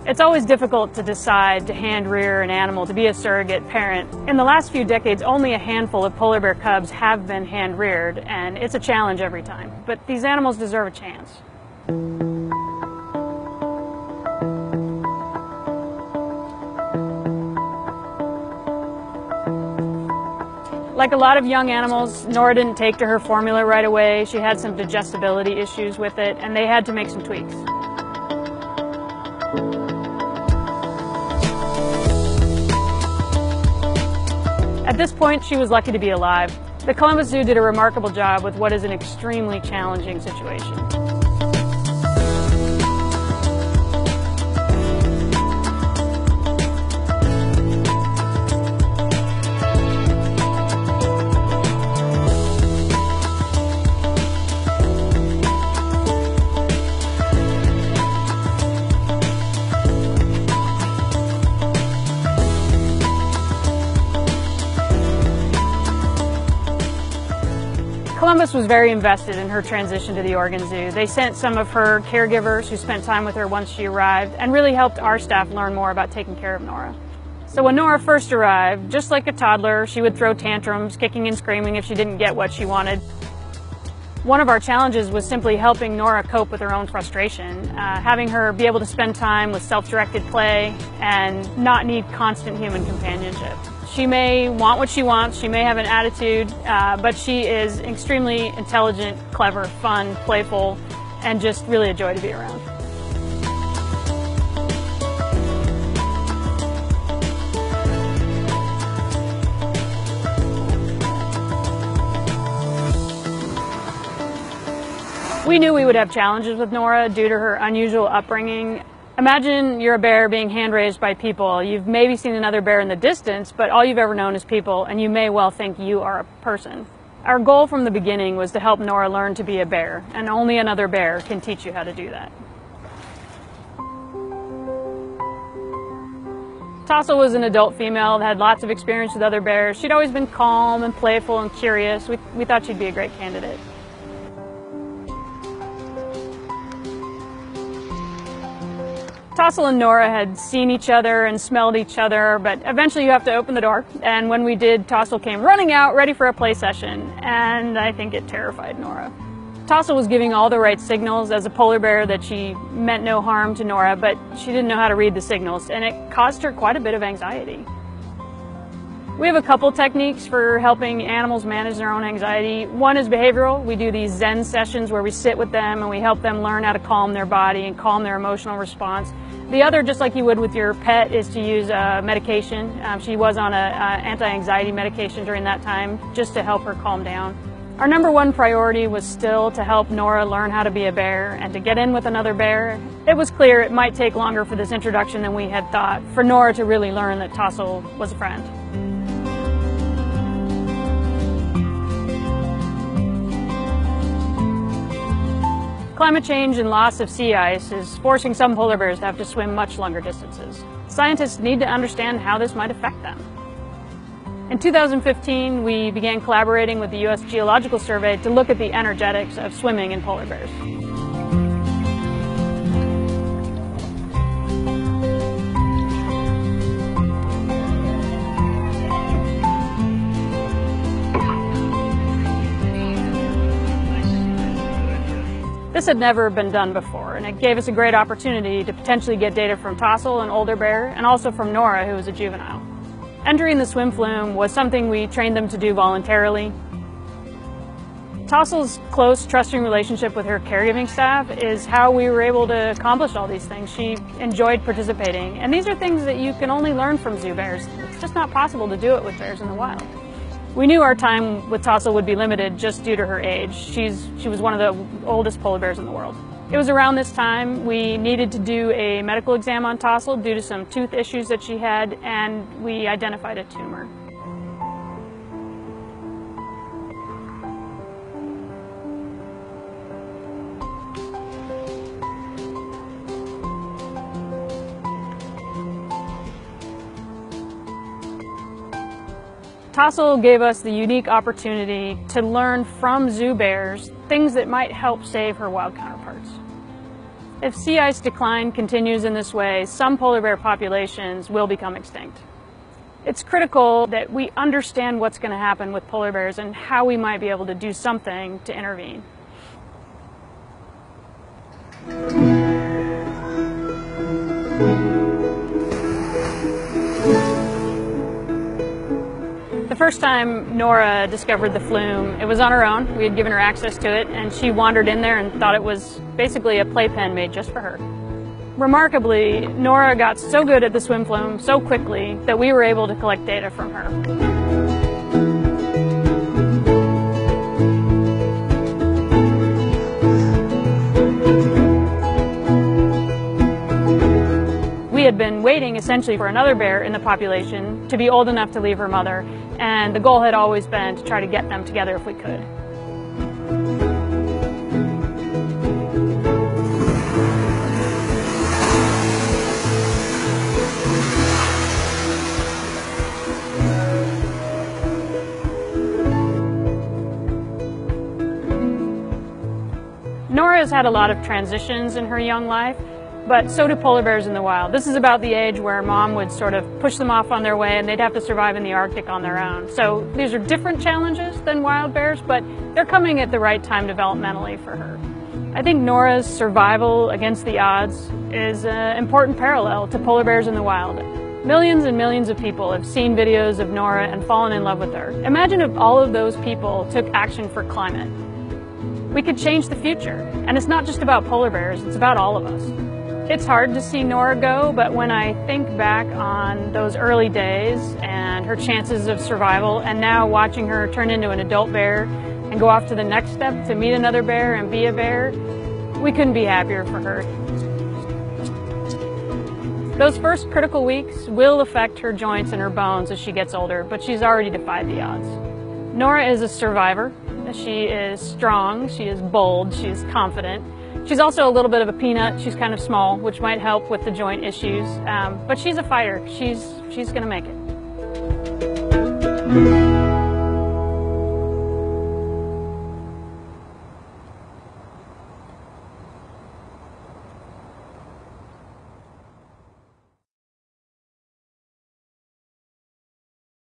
It's always difficult to decide to hand rear an animal, to be a surrogate parent. In the last few decades, only a handful of polar bear cubs have been hand reared, and it's a challenge every time. But these animals deserve a chance. Like a lot of young animals, Nora didn't take to her formula right away. She had some digestibility issues with it, and they had to make some tweaks. At this point, she was lucky to be alive. The Columbus Zoo did a remarkable job with what is an extremely challenging situation. Columbus was very invested in her transition to the Oregon Zoo. They sent some of her caregivers who spent time with her once she arrived and really helped our staff learn more about taking care of Nora. So when Nora first arrived, just like a toddler, she would throw tantrums, kicking and screaming if she didn't get what she wanted. One of our challenges was simply helping Nora cope with her own frustration, having her be able to spend time with self-directed play and not need constant human companionship. She may want what she wants, she may have an attitude, but she is extremely intelligent, clever, fun, playful, and just really a joy to be around. We knew we would have challenges with Nora due to her unusual upbringing. Imagine you're a bear being hand-raised by people. You've maybe seen another bear in the distance, but all you've ever known is people, and you may well think you are a person. Our goal from the beginning was to help Nora learn to be a bear, and only another bear can teach you how to do that. Tassel was an adult female that had lots of experience with other bears. She'd always been calm and playful and curious. We thought she'd be a great candidate. Tassel and Nora had seen each other and smelled each other, but eventually you have to open the door. And when we did, Tassel came running out, ready for a play session, and I think it terrified Nora. Tassel was giving all the right signals as a polar bear that she meant no harm to Nora, but she didn't know how to read the signals, and it caused her quite a bit of anxiety. We have a couple techniques for helping animals manage their own anxiety. One is behavioral. We do these Zen sessions where we sit with them and we help them learn how to calm their body and calm their emotional response. The other, just like you would with your pet, is to use medication. She was on an anti-anxiety medication during that time just to help her calm down. Our number one priority was still to help Nora learn how to be a bear and to get in with another bear. It was clear it might take longer for this introduction than we had thought, for Nora to really learn that Tassel was a friend. Climate change and loss of sea ice is forcing some polar bears to have to swim much longer distances. Scientists need to understand how this might affect them. In 2015, we began collaborating with the U.S. Geological Survey to look at the energetics of swimming in polar bears. This had never been done before, and it gave us a great opportunity to potentially get data from Tossel, an older bear, and also from Nora, who was a juvenile. Entering the swim flume was something we trained them to do voluntarily. Tossel's close, trusting relationship with her caregiving staff is how we were able to accomplish all these things. She enjoyed participating, and these are things that you can only learn from zoo bears. It's just not possible to do it with bears in the wild. We knew our time with Tossel would be limited just due to her age. She was one of the oldest polar bears in the world. It was around this time we needed to do a medical exam on Tossel due to some tooth issues that she had, and we identified a tumor. Tossel gave us the unique opportunity to learn from zoo bears things that might help save her wild counterparts. If sea ice decline continues in this way, some polar bear populations will become extinct. It's critical that we understand what's going to happen with polar bears and how we might be able to do something to intervene. The first time Nora discovered the flume, it was on her own. We had given her access to it, and she wandered in there and thought it was basically a playpen made just for her. Remarkably, Nora got so good at the swim flume so quickly that we were able to collect data from her. We had been waiting essentially for another bear in the population to be old enough to leave her mother, and the goal had always been to try to get them together if we could. Nora has had a lot of transitions in her young life, but so do polar bears in the wild. This is about the age where mom would sort of push them off on their way and they'd have to survive in the Arctic on their own. So these are different challenges than wild bears, but they're coming at the right time developmentally for her. I think Nora's survival against the odds is an important parallel to polar bears in the wild. Millions and millions of people have seen videos of Nora and fallen in love with her. Imagine if all of those people took action for climate. We could change the future. And it's not just about polar bears, it's about all of us. It's hard to see Nora go, but when I think back on those early days and her chances of survival, and now watching her turn into an adult bear and go off to the next step to meet another bear and be a bear, we couldn't be happier for her. Those first critical weeks will affect her joints and her bones as she gets older, but she's already defied the odds. Nora is a survivor. She is strong, she is bold, she is confident. She's also a little bit of a peanut. She's kind of small, which might help with the joint issues, but she's a fighter. She's gonna make it.